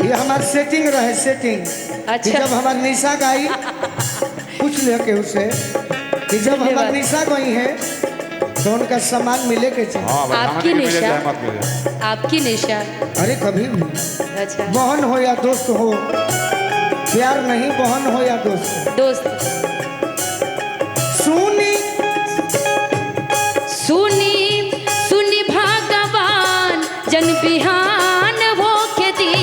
ये हमार सेटिंग रहे सेटिंग। अच्छा। जब हमार निशा गाई पूछ ले के उसे कि जब हमार निशा गई है तो उनका सम्मान मिले के चाहिए। आपकी निशा, आपकी निशा। अरे कभी भी अच्छा बहन हो या दोस्त हो, प्यार नहीं बहन हो या दोस्त। दोस्त सुनी सुनी सुनी भगवान जन बिहान हो के दी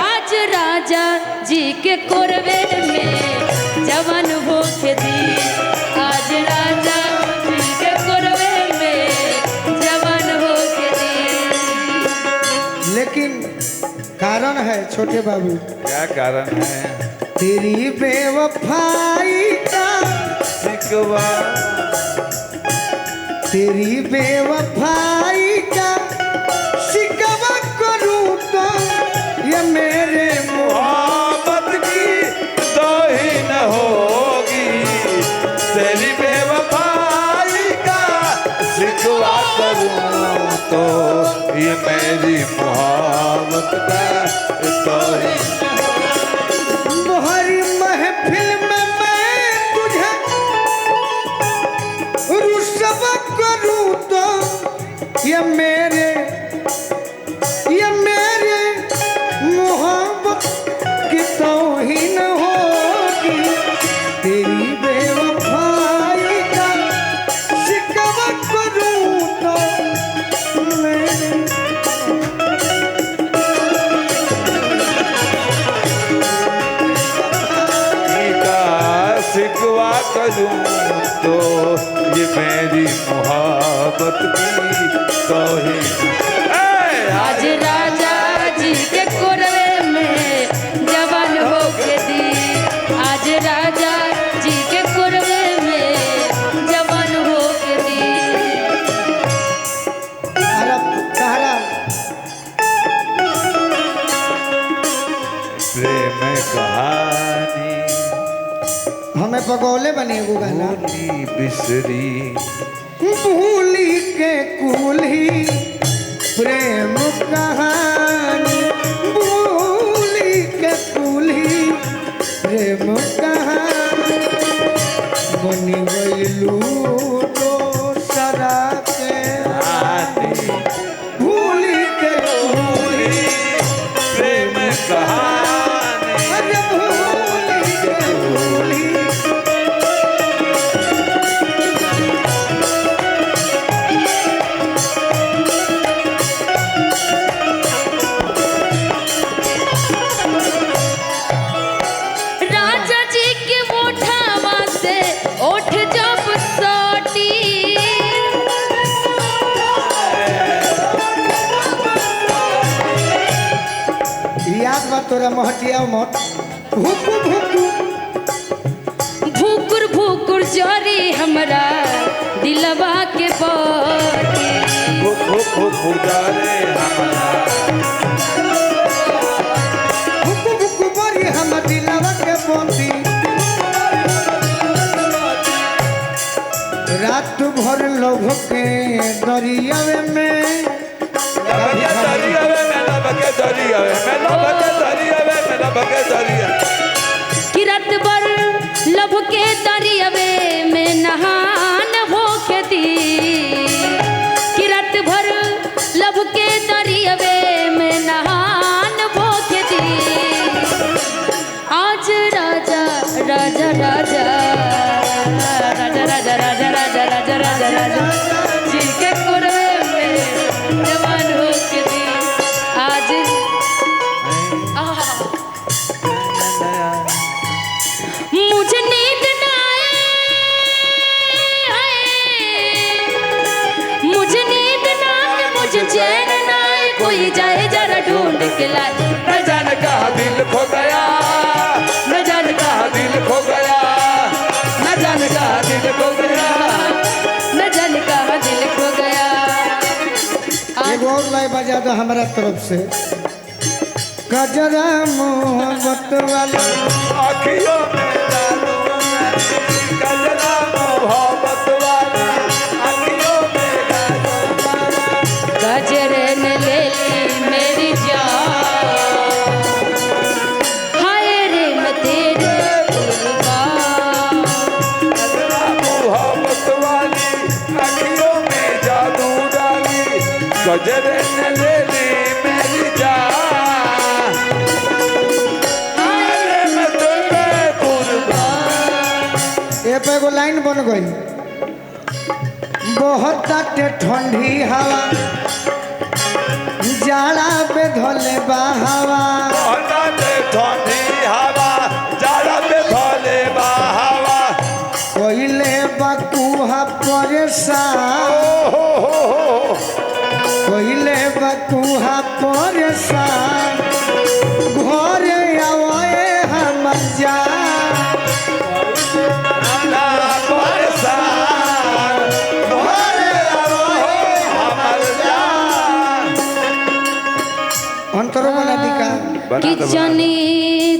आज राजा जी के कोरवे में जवान हो के दी आज राजा जी के कोरवे में जवान हो के दी। लेकिन कारण है छोटे बाबू। क्या कारण है? तेरी बेवफाई का शिकवा, तेरी बेवफाई का शिकवा करूं तो ये मेरे मोहब्बत की तो ही न होगी। तेरी बेवफाई का शिकवा करूं तो ये मेरी मोहब्बत का तो ही। मोहरी महफिल में मैं तुझे रुसवा करूं तो ये मेरे मोहब्बत की तौहीन होगी। तेरी बेवफाई का शिकवा करूं तो मेरे शिकवा करूं तो ये मेरी मोहब्बत की तौहीन। आज राजा जी के कोरवे में जवान हो के दी आज राजा जी के कोरवे में जवान हो के दी। प्रेम कहानी हमें पगोले बने वो गाना। भूली बिसरी भूली के कुली प्रेम कहानी, भूली के कुली प्रेम कहानी बनी गईलू तो सरा के आनी। भूली के कुली प्रेम कहानी अरे भूली के कुली। राजा जी के मोठावा से ओठ जब सोटी याद बा तोरा महटिया मत भूकू भूकू भूकुर भूकुर जरी हमरा दिलवा के बाती पुजारे हमारा भूकू भूकू बरी हम दिलवा के बोती। रात भर लोभ के दरियावे में कि रात भर लभ के दरियावे में नहान हो के दी कि रात भर लभ के दरियावे में नहान हो के दी आज राजा राजा राजा राजा राजा राजा राजा राजा राजा राजा जी के कोरवे में जवान हो के दी आज मुझे नींद ना आए मुझे नींद ना आए मुझे चैन ना आए कोई जाए जरा ढूंढ के लाए न जाने कहाँ दिल खो गया, न जाने कहाँ दिल खो गया, न जाने कहाँ दिल खो गया। न जाने कहाँ दिल खो गया। एगो और लाइन बजा दो हमारा तरफ से। गजरा मोहब्बत वाला आँखियों में डालो गजरा मोहब्बत वाला, आँखियों में डालो गजरे ने ले ली मेरी जान नजर न ले ली मेरी जान, अरे मैं तुम पे कुर्बान। ये पे एगो लाइन बन गई, बहुत ठंडी हवा जाड़ा पे धोले बहावा, ठंडी हवा जाड़ा पे धोले बहावा, कोइले बकुहा परेशान, कोइले बकुहा परेशान, घरे आवे हमर जान, परेशान घरे आवे हमर जान। अंतरो वाला दिका कि जानी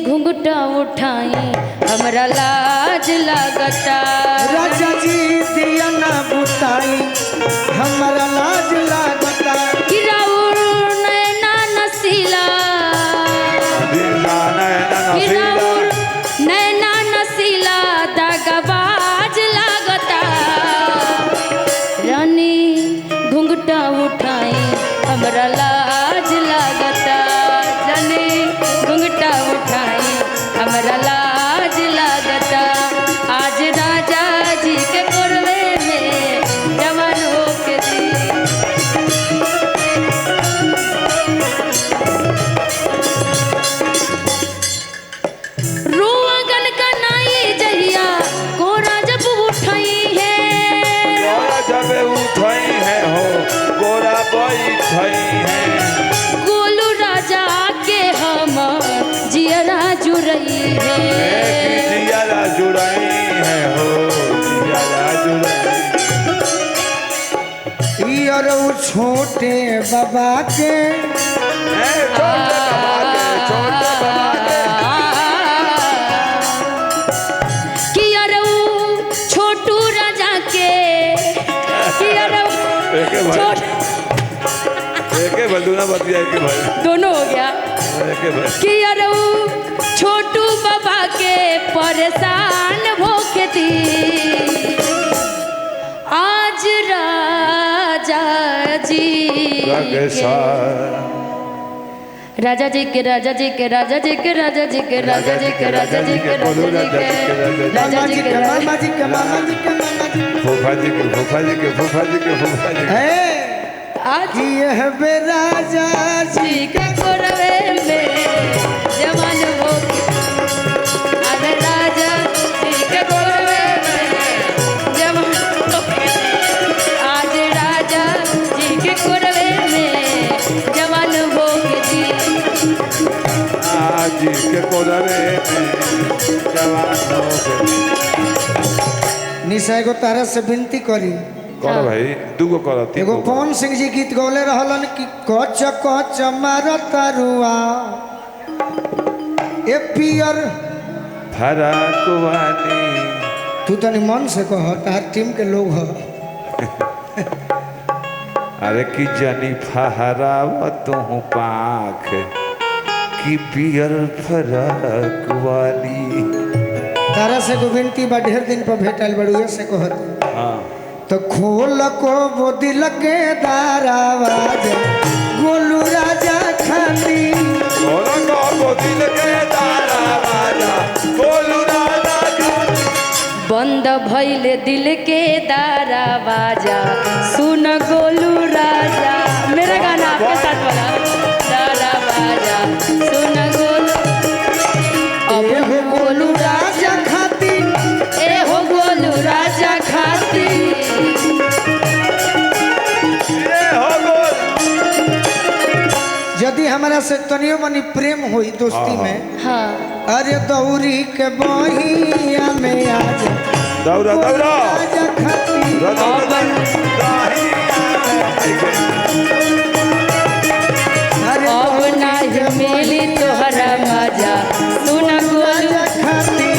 घुंघटा उठाई हमरा लाज लागता, राजा जी दिया ना बुताई हमारा लाज लागता, कि राउर नैना नसीला, कि राउर नैना नसीला दागबाज लागता, रानी घुंघटा उठाई हमरा लाज लागता, रानी घुंघटा उठाई हमरा लाज लागता, आज राजा जी के कोरवे में जवान होके दी, रोअगन का नाई जहिया कोरा जब उठाई है, जब उठाई है हो गोरा बैठाई है, गोलू राजा के हम जियरा जुरई है, जियारा जुड़ाई है हो जियारा जुड़ाई। और वो छोटे बाबा के छोटे बाबा के छोटे बाबा के कि अरे वो छोटू राजा के, कि अरे एके भाई छोट एके बलूना बतिया एके भाई दोनों हो गया, एके भाई कि अरे वो छोटू बाबा के परेशान होके दी, आज राजा जी राजा जी के राजा जी के राजा जी के राजा जी के राजा जी के राजा जी के राजा जी के राजा जी के मामा जी के मामा जी के मामा जी फूफा जी के फूफा जी के फूफा जी के फूफा जी के आज यह बे राजा जी जी के कोरवे में जवान हो, अरे राजा जी के कोरवे में जवान हो, आज राजा जी के कोरवे में जवान हो जी, आज के कोदरे में जवान हो गए। निशा एगो तारा से विनती करी, करो भाई दूगो करो तीन एगो पवन सिंह जी गीत गौले रहलन कि कच कच मारत रुआ ए पियर, फराक वाली तू तनी मन से कह, तार टीम के लोग ह अरे कि जनी फहराव तू पाख की पियर फराक वाली। तारा से एगो विनती बा, ढेर दिन पर भेटल बड़ुए से कहत, हाँ तो खोल को वो दिल के दारावाज गोलू राजा खाती, को दिल के तारा बाजा बोलू राजा खाती। बंद भइले दिल के दरवाजा सुन गोलू राजा, मेरा गाना आपके साथ वाला दरवाजा सुन गोलू, अब हो गोलू राजा खाती, ए हो गोलू राजा खाती, ये हो गोल यदि हमारा से तनियो मनी प्रेम होई दोस्ती में, हाँ अरे दौरी के बहिया में आज दौड़ा दौड़ा राजा खाती, अरे अब नाही मिली तोहरा मजा सुन गोलू राजा खाती,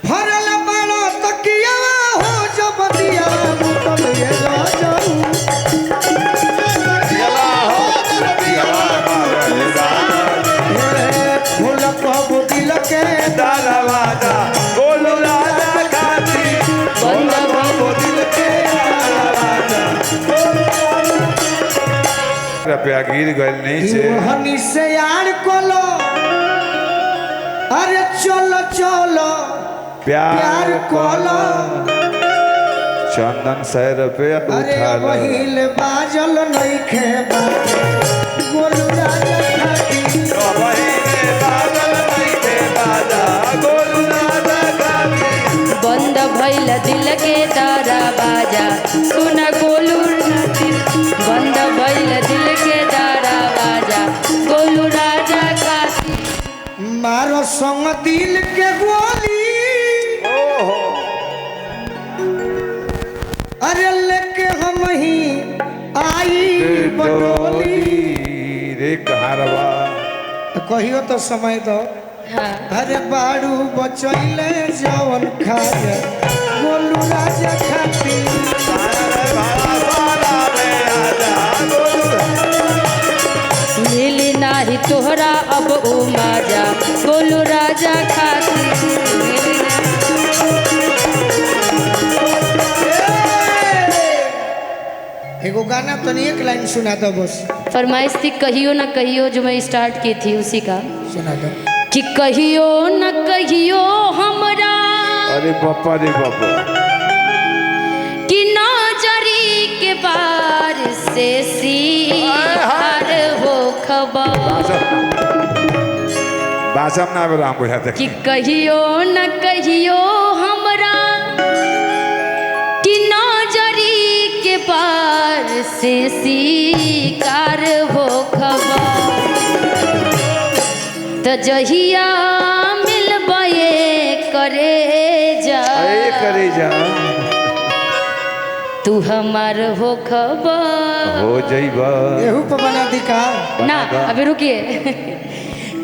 भरल बालो तकिया हो जब दिया मुतल ये राजा, फूल को दिल के दरवाजा बोलू राजा रुपया गिर गए नीचे हनी से यार कोलो अरे चलो चलो प्यार कोलो चंदन 100 रुपया अरे उठा लो वहील बाजल नहीं खेबा गोलू राजा खाती बंद भइल दिल के दरवाजा सुन गोलू बंद भइल दिल के दरवाजा गोलू राजा खाती मारो संग दिल के गोली अरे लेके हम ही आई बटोली रे कहारवा कहियो तो समय दो हाँ अरे बाड़ू बचैले जवन खाए गोलू राजा खाती मिली नाही तोहरा अब ओ माजा गोलू राजा खाती एगो गाना तो नहीं एक लाइन सुना दो बस फरमाइश थी कहियो न कहियो जो मैं स्टार्ट की थी उसी का सुना दो कि कहियो न कहियो हमरा अरे बापा रे बापा कि नजरी के बार से सीहार हो खबर बासम ना राम बुढ़ा तक कि कहियो न कहियो हमरा कि नजरी के बार से शिकार हो खबर तो जहिया मिलबे करे जा अरे करे जा तू हमार हो खबर हो जाइबा एहू पर बना दी का ना अभी रुकिए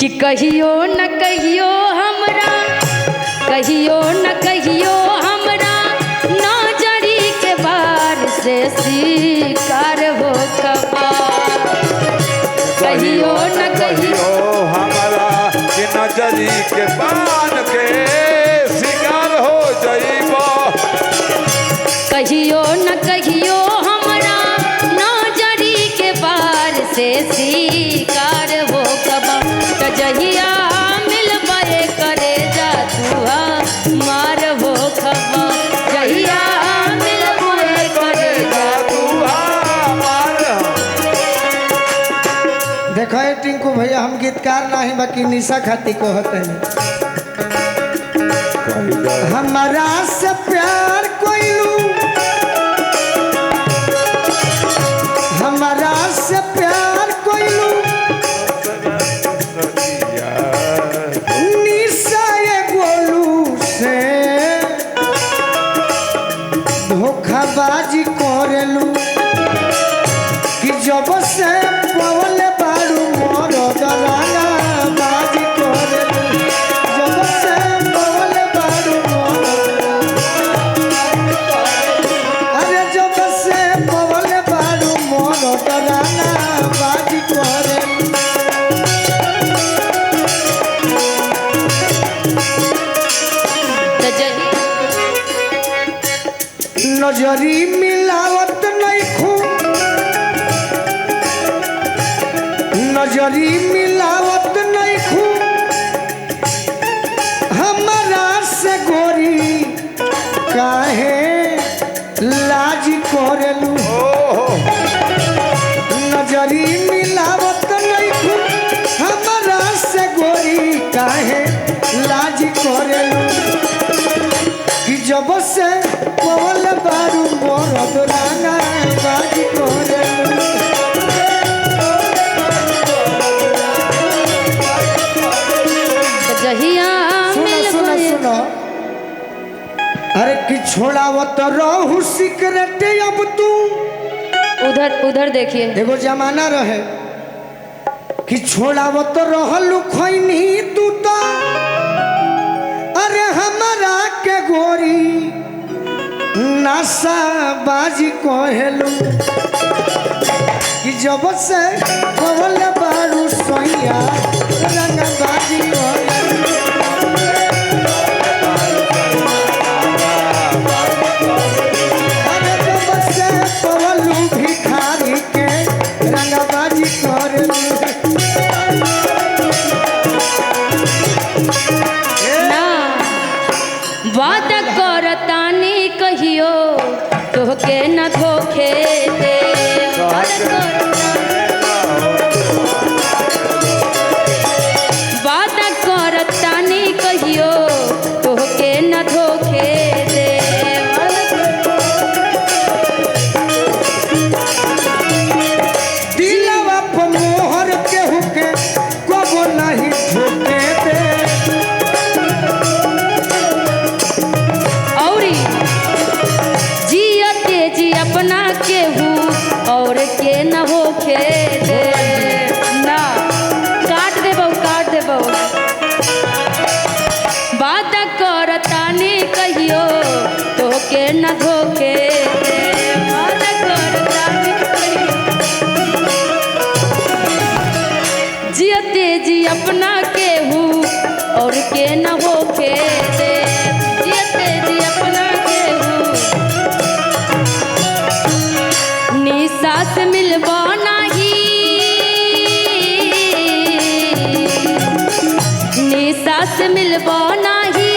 कि कहियो न कहियो हमरा कहियो न कहियो हमरा नजरी के बार से शिकार हो खबर कहियो न कहियो हमारा कि नजरी के बान के शिकार हो जाइबा कहियो न कहियो हमरा नजरी के बार से शिकार हो खबर तो जहिया मिलबे करे जा तू मार हो खबर जहिया मिलबे करे जा तू हमार देखो ये टिंकू भैया हम गीतकार नहीं बाकी निशा खाती को होते हैं हमारा से प्यार कोइलू हमारा से प्यार कोइलू निशा ये गोलू से धोखाबाजी करेलू कि जब से पवल बारू मोर दलाना बाजी करेलू जब से पवल बारू मोर अरे जब से पवल बारू मोर दलाना बाजी करेलू तो जहिया नजरी मिलावत नहीं खूब नजरी मिलावत नहीं खूब हमारा से गोरी काहे लाज करेलू नजरी मिलावत नहीं खूब हमारा से गोरी काहे लाज करेलू कि जब से पवल बारू मोर दुराना बाजी करेलू तो जहिया सुनो सुनो मिलबे सुनो अरे कि छोड़ावत रहू सिगरेट अब तू उधर उधर देखिए एगो जमाना रहे कि छोड़ावत रहलू खैनी तू तो अरे हमारा के गोरी नशा बाजी कहेलू कि जब से कवल बारू सोइया रंग बाजी कहेलू अरे जब से पवलू भिखारी के रंग बाजी तोहके न धोखे दे वादा करतानी कहियो तोहके न धोखे दे दिलवा पर मोहर केहू के कबो नहीं ठोके दे औरी जियते जी अपना केहू और के न होखे दे ना काट देबो बात करतानी कहियो तोहके न धोखे दे बात करतानी कहियो जियते जी अपना केहू और के न होखे दे जियते जी अपना केहू निशा से मिलबो नाही निशा से मिलबो नाही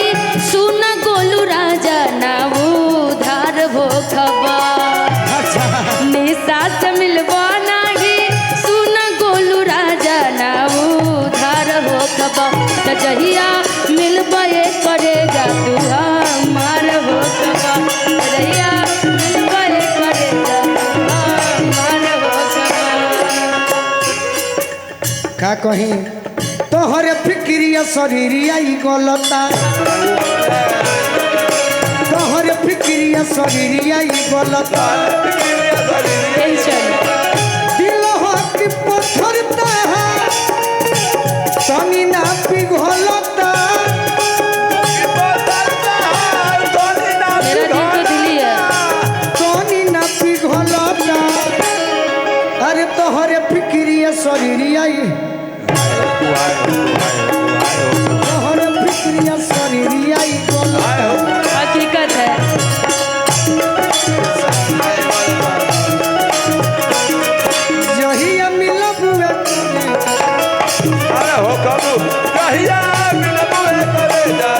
सुन गोलू राजा ना उधार हो खबर निशा से मिलबो नाही सुन गोलू राजा ना उधार हो खबर त जहिया मिलबे करे जा तू हमार हो खबर जहिया मिलबे करे जा तू हमार हो खबर का कहीं तोहरे फिक्रिया शरीरिया ई गलता तोहरे फिक्रिया शरीरिया ई गलता टेंशन दिल हो कि पत्थरता तनी ना पिघलता मेरा दिल तो दिल ही है तनी ना पिघलता अरे तोहरे फिक्रिया शरीरिया ई तोहरे फिक्रिया शरीरिया ई गलता हकीकत है जहिया मिलब अरे हो कबू कहिया मिलबे करे जा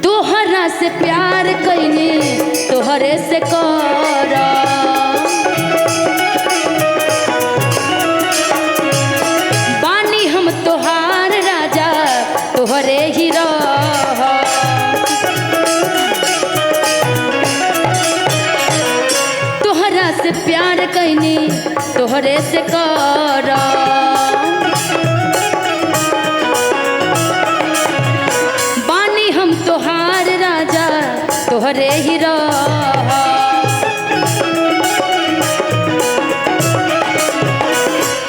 तोहरा से प्यार कइनी तोहरे से कर बानी हम तोहार राजा तोहरे ही रह तोहरा से प्यार कइनी तोहरे से कर बानी हम तोहार राजा तोहरे ही रह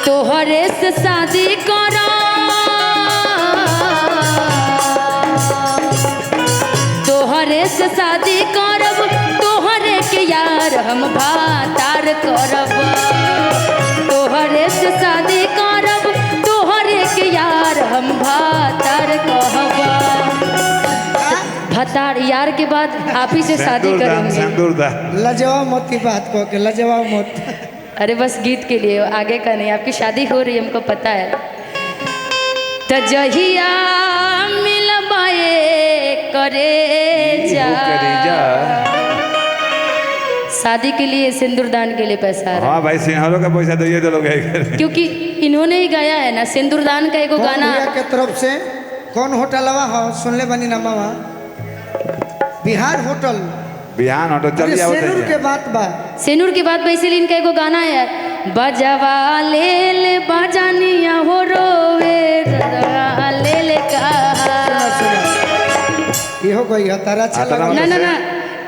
तोहरे से शादी करा तोहरे से शादी करब तोहरे के यार हम भातार करब तोहरे से शादी करब तोहरे के यार हम भातार कहब भतार यार के बाद आप ही से शादी करेंगे सिंदूरदान लजवा मोती बात को के लजवा मोत अरे बस गीत के लिए आगे का नहीं आपकी शादी हो रही है हमको पता है त जहिया मिलबाए करे जा शादी के लिए सिंदूरदान के लिए पैसा आ रहा हाँ भाई सिंहारों का पैसा दे तो लोग है क्योंकि इन्होंने ही गाया है ना सिंदूरदान का एगो गाना के तरफ से कौन होटलवा हो सुनले बनी ना मामा बिहार होटल बिहान ऑटो चल जाओ सेनूर के बात बा सेनूर की बात वैसे इनका एगो गाना है यार बजवा ले बजानिया हो रोवे ले का इहो कोई तारा अच्छा लगल ना ना ना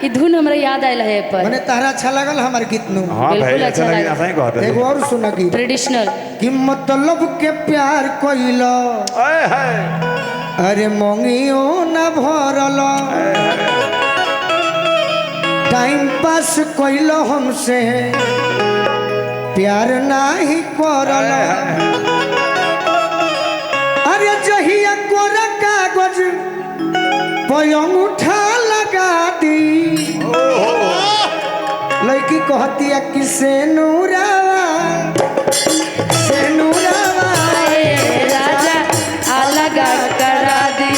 ई धुन हमरा याद आयल है पर मने तारा अच्छा लगल हमार गीत नु हाँ भाई बिल्कुल अच्छा अच्छा लगे लगा। ऐसा ही कहते एगो और सुना गीत ट्रेडिशनल कि मतलब के प्यार कोइलो ओए हाय अरे मोंगियो ना भरल टाइम पास कोइलो हमसे प्यार नाही करल अरे जहिया कोरा कागज पयंग उठा लगा दी लड़की कहती है कि से नूरावा राजा अलग करा दी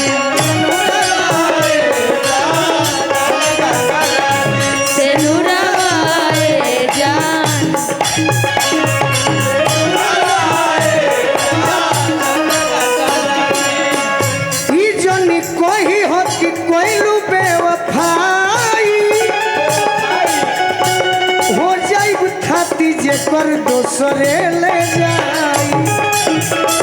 दोसरे ले जाई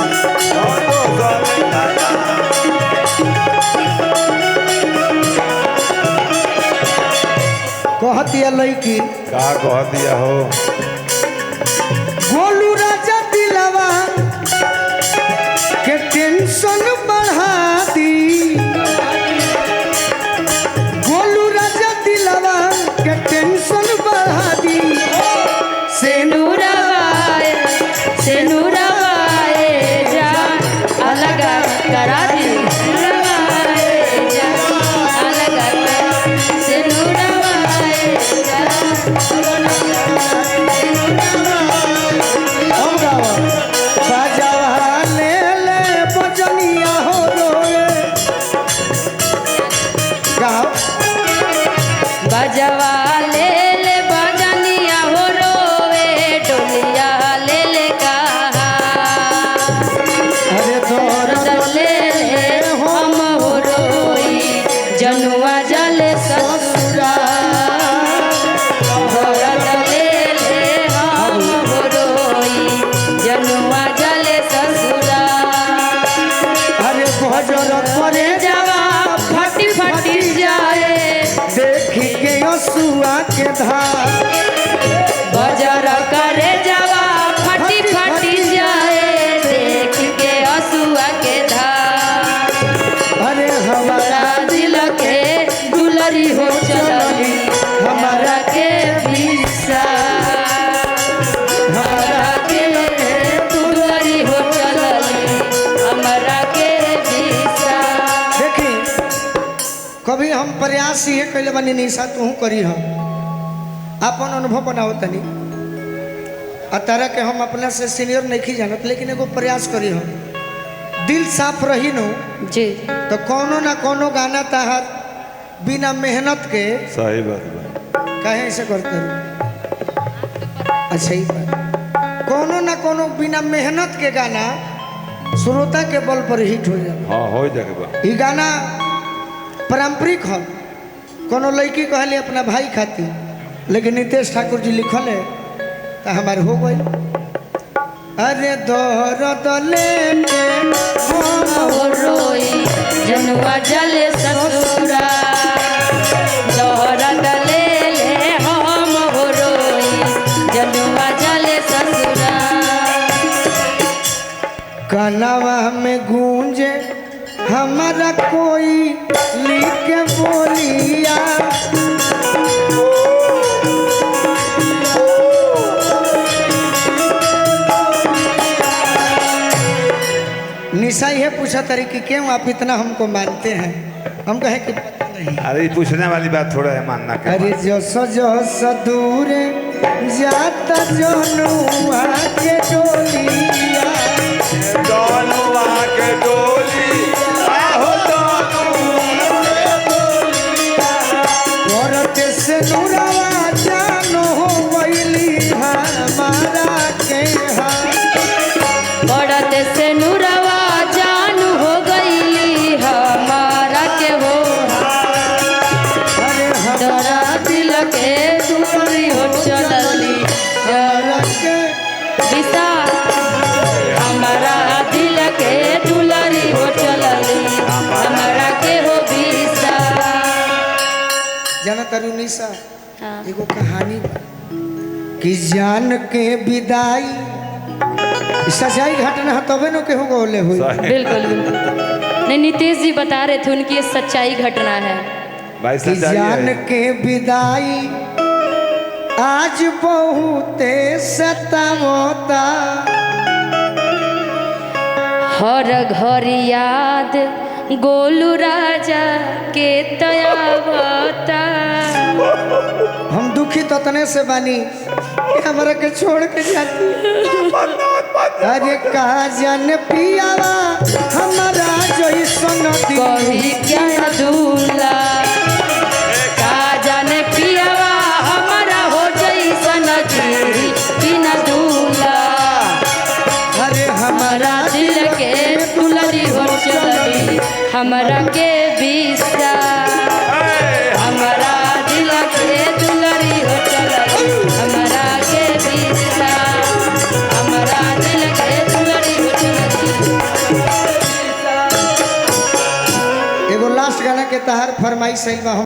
कहतिया लड़की का कह दिया हो गोलू राजा दिलवा के टेंशन बढ़ा दी गोलू राजा दिलवा के टेंशन बढ़ा दी सेनुरवाए सेनुरवाए जान अलग करा दी सेनुरवाए जान अलग सेनुरवाए जान हम गावा बाजावा ले ले बजनिया हो रोए गाओ बजवा ले ले बजनिया हो रोवे डोलिया ले ले कहा अरे तोर ले ले हम हो रोई जनुआ जले ससुरा भरत ले ले हम हो रोई जनुआ जले ससुरा अरे भजर परे जवा फटी फटी जाए देखी के असुआ के धार बजर करे जवा फटी फटी जाए देख के हसुआ के धार अरे हमारा हमारा दिल के दुलरी हो चलली हमारा के विसा हमारा के दुलरी हो चलली हमारा के विसा देखी कभी हम प्रयास ये कैले बनी निशा तू करी हम अपन अनुभव बनाओ तनी आ तरह के हम अपना से सीनियर नहीं जानत लेकिन एगो प्रयास करी हम दिल साफ रही नु जी तो कोनो ना कोनो गाना तहार बिना मेहनत के सही बात बा कहे ऐसे करते हो अच्छा ही बात कोनो ना कोनो बिना मेहनत के गाना श्रोता के बल पर हिट हो जाए हाँ हो जाके बा ई गाना पारंपरिक हो कोनो लड़की कहले अपना भाई खाती लेकिन नितेश ठाकुर जी लिखल है तो हमारे हो गई अरे दौरत लेके हम हो रोई जनुआ जले ससुरा दोहरा ले ले हम हो रोई जनुआ जले ससुरा कनवा में गूंजे हमारा कोई लिख बोलिया निशा ये पूछा तरी कि क्यों आप इतना हमको मानते हैं हम कहे कि पता नहीं अरे ये पूछने वाली बात थोड़ा है मानना के अरे जस दूर जाता जनुआ के डोलिया दोनों के डोली आहो औरत से नुरवा जानो वैली हमारा के पड़त से नुरवा जान हो गई हमारा के हो अरे डरा दिल के दूरी हो चलली हमारा के विसा हमारा दिल के दुलरी हो चलली हमारा के हो विसा जाना तारू निशा हाँ। एगो कहानी बा कि जान के विदाई सच्चाई घटना है तबे न केहू गोले हुई बिल्कुल बिल्कुल नहीं नितेश जी बता रहे थे उनकी ये सच्चाई घटना है भाई कि सच्चाई जान है के विदाई आज बहुते सतावता हर घर याद गोलू राजा के तयावता हम दुखी ततने से बानी कि हमरा के छोड़ के जाती अरे का जान पियावा हमारा जैसन कही क्या दूला का जाने पियावा हमारा हो जैसन की बिना दूला अरे हमारा दिल के दुलरी हो चलली हमारा के विसा हमारा दिल के दुलरी हो चलली हमारा के विसा तहार फरमाइश आइल बा।